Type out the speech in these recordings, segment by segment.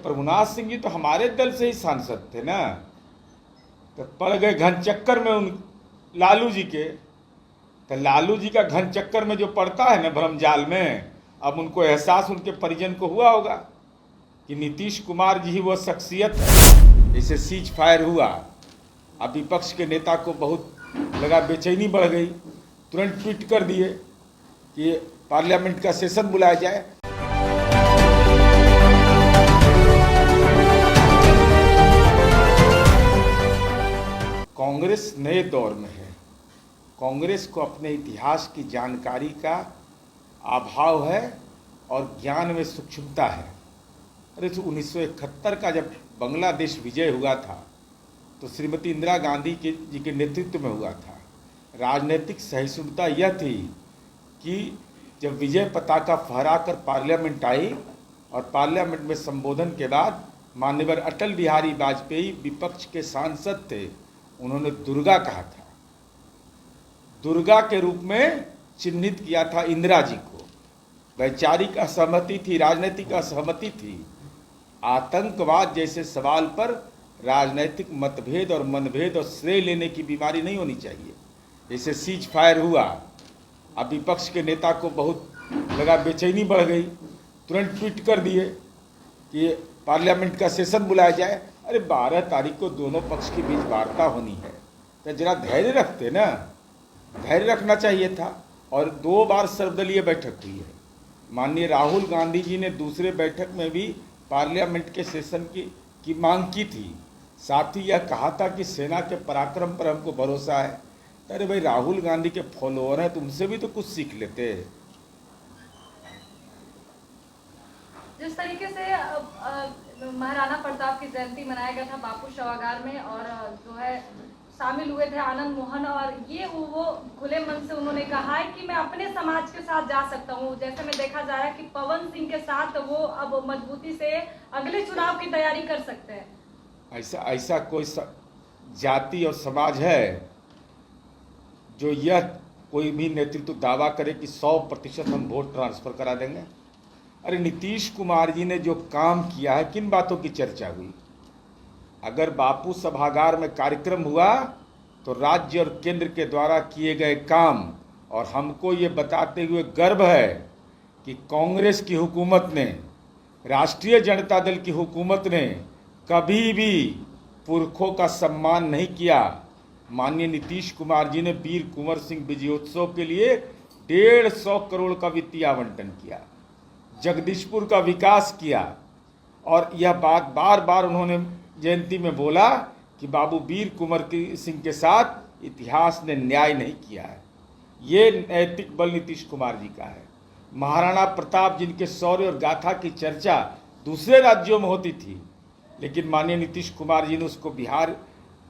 प्रभुनाथ सिंह जी तो हमारे दल से ही सांसद थे ना, तो पड़ गए घन चक्कर में उन लालू जी के। तो लालू जी का घन चक्कर में जो पड़ता है ना भ्रमजाल में, अब उनको एहसास उनके परिजन को हुआ होगा कि नीतीश कुमार जी ही वो शख्सियत है। जैसे सीज फायर हुआ, अब विपक्ष के नेता को बहुत लगा, बेचैनी बढ़ गई, तुरंत ट्वीट कर दिए कि पार्लियामेंट का सेशन बुलाया जाए। कांग्रेस नए दौर में है। कांग्रेस को अपने इतिहास की जानकारी का अभाव है और ज्ञान में सूक्ष्मता है। अरे 1971 का जब बांग्लादेश विजय हुआ था तो श्रीमती इंदिरा गांधी जी के नेतृत्व में हुआ था। राजनीतिक सहिष्णुता यह थी कि जब विजय पताका फहराकर पार्लियामेंट आई और पार्लियामेंट में संबोधन के बाद माननीय अटल बिहारी वाजपेयी विपक्ष के सांसद थे, उन्होंने दुर्गा कहा था, दुर्गा के रूप में चिन्हित किया था इंदिरा जी को। वैचारिक असहमति थी, राजनीतिक असहमति थी। आतंकवाद जैसे सवाल पर राजनीतिक मतभेद और मनभेद और श्रेय लेने की बीमारी नहीं होनी चाहिए। जैसे सीज फायर हुआ, अब विपक्ष के नेता को बहुत लगा, बेचैनी बढ़ गई, तुरंत ट्वीट कर दिए कि पार्लियामेंट का सेशन बुलाया जाए। अरे 12 तारीख को दोनों पक्ष के बीच वार्ता होनी है, तो जरा धैर्य रखते ना, धैर्य रखना चाहिए था। और 2 बार सर्वदलीय बैठक हुई है। माननीय राहुल गांधी जी ने दूसरे बैठक में भी पार्लियामेंट के सेशन की मांग की थी। साथ ही यह कहा था कि सेना के पराक्रम पर हमको भरोसा है। अरे भाई, राहुल गांधी के फॉलोअर हैं, तुमसे भी तो कुछ सीख लेते। जिस तरीके से महाराणा प्रताप की जयंती मनाया गया था बापू सभागार में, और जो है शामिल हुए थे आनंद मोहन, और ये वो खुले मन से उन्होंने कहा है कि मैं अपने समाज के साथ जा सकता हूँ। जैसे में देखा जा रहा है कि पवन सिंह के साथ वो अब मजबूती से अगले चुनाव की तैयारी कर सकते हैं। ऐसा कोई जाति और समाज है जो यह कोई भी नेतृत्व दावा करे कि 100% हम वोट ट्रांसफर करा देंगे? अरे नीतीश कुमार जी ने जो काम किया है, किन बातों की चर्चा हुई? अगर बापू सभागार में कार्यक्रम हुआ तो राज्य और केंद्र के द्वारा किए गए काम, और हमको ये बताते हुए गर्व है कि कांग्रेस की हुकूमत ने, राष्ट्रीय जनता दल की हुकूमत ने कभी भी पुरखों का सम्मान नहीं किया। माननीय नीतीश कुमार जी ने वीर कुंवर सिंह विजयोत्सव के लिए 150 करोड़ का वित्तीय आवंटन किया, जगदीशपुर का विकास किया, और यह बात बार बार उन्होंने जयंती में बोला कि बाबू वीर कुंवर सिंह के साथ इतिहास ने न्याय नहीं किया है। ये नैतिक बल नीतीश कुमार जी का है। महाराणा प्रताप जिनके शौर्य और गाथा की चर्चा दूसरे राज्यों में होती थी, लेकिन माननीय नीतीश कुमार जी ने उसको बिहार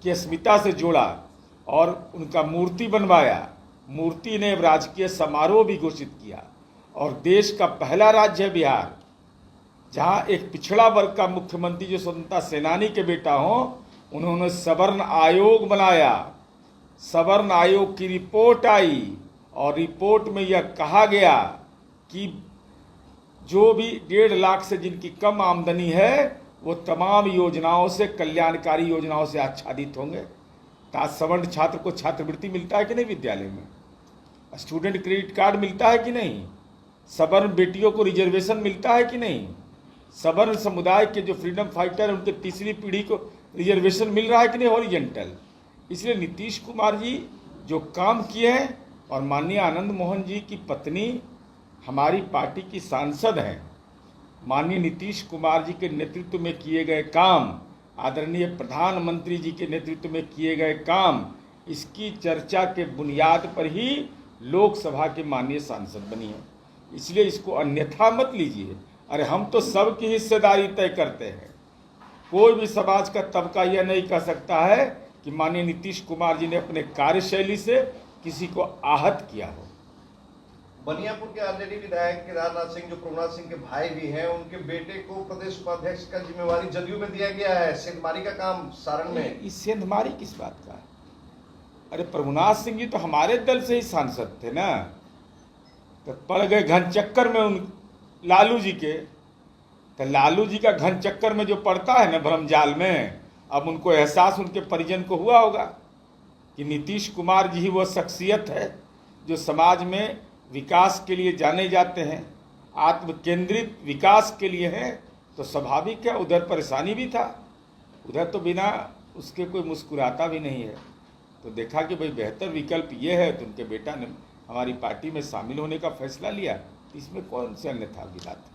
की अस्मिता से जोड़ा और उनका मूर्ति बनवाया। मूर्ति ने राजकीय समारोह भी घोषित किया, और देश का पहला राज्य है बिहार जहां एक पिछड़ा वर्ग का मुख्यमंत्री जो स्वतंत्रता सेनानी के बेटा हो, उन्होंने सवर्ण आयोग बनाया। सवर्ण आयोग की रिपोर्ट आई और रिपोर्ट में यह कहा गया कि जो भी 1.5 लाख से जिनकी कम आमदनी है वो तमाम योजनाओं से, कल्याणकारी योजनाओं से आच्छादित होंगे। आज सवर्ण छात्र को छात्रवृत्ति मिलता है कि नहीं? विद्यालय में स्टूडेंट क्रेडिट कार्ड मिलता है कि नहीं? सवर्ण बेटियों को रिजर्वेशन मिलता है कि नहीं? सवर्ण समुदाय के जो फ्रीडम फाइटर हैं उनके तीसरी पीढ़ी को रिजर्वेशन मिल रहा है कि नहीं? हॉरिजेंटल। इसलिए नीतीश कुमार जी जो काम किए हैं, और माननीय आनंद मोहन जी की पत्नी हमारी पार्टी की सांसद हैं, माननीय नीतीश कुमार जी के नेतृत्व में किए गए काम, आदरणीय प्रधानमंत्री जी के नेतृत्व में किए गए काम, इसकी चर्चा के बुनियाद पर ही लोकसभा के माननीय सांसद बनी है। इसलिए इसको अन्यथा मत लीजिए। अरे हम तो सबकी हिस्सेदारी तय करते हैं। कोई भी समाज का तबका यह नहीं कह सकता है कि माननीय नीतीश कुमार जी ने अपने कार्यशैली से किसी को आहत किया हो। बनियापुर के आरजेडी विधायक केदारनाथ सिंह, जो प्रभुनाथ सिंह के भाई भी हैं, उनके बेटे को प्रदेश उपाध्यक्ष का जिम्मेवारी जदयू में दिया गया है। सेंधमारी का काम सारण में। इस सेंधमारी किस बात का? अरे प्रभुनाथ सिंह जी तो हमारे दल से ही सांसद थे ना, तो पड़ गए घन चक्कर में उन लालू जी के। तो लालू जी का घन चक्कर में जो पड़ता है ना भ्रमजाल में, अब उनको एहसास उनके परिजन को हुआ होगा कि नीतीश कुमार जी ही वो शख्सियत है जो समाज में विकास के लिए जाने जाते हैं, आत्म केंद्रित विकास के लिए है। तो स्वाभाविक है उधर परेशानी भी था, उधर तो बिना उसके कोई मुस्कुराता भी नहीं है। तो देखा कि भाई बेहतर विकल्प ये है, तो उनके बेटा ने हमारी पार्टी में शामिल होने का फैसला लिया, इसमें कौन से अन्यथा की बात है।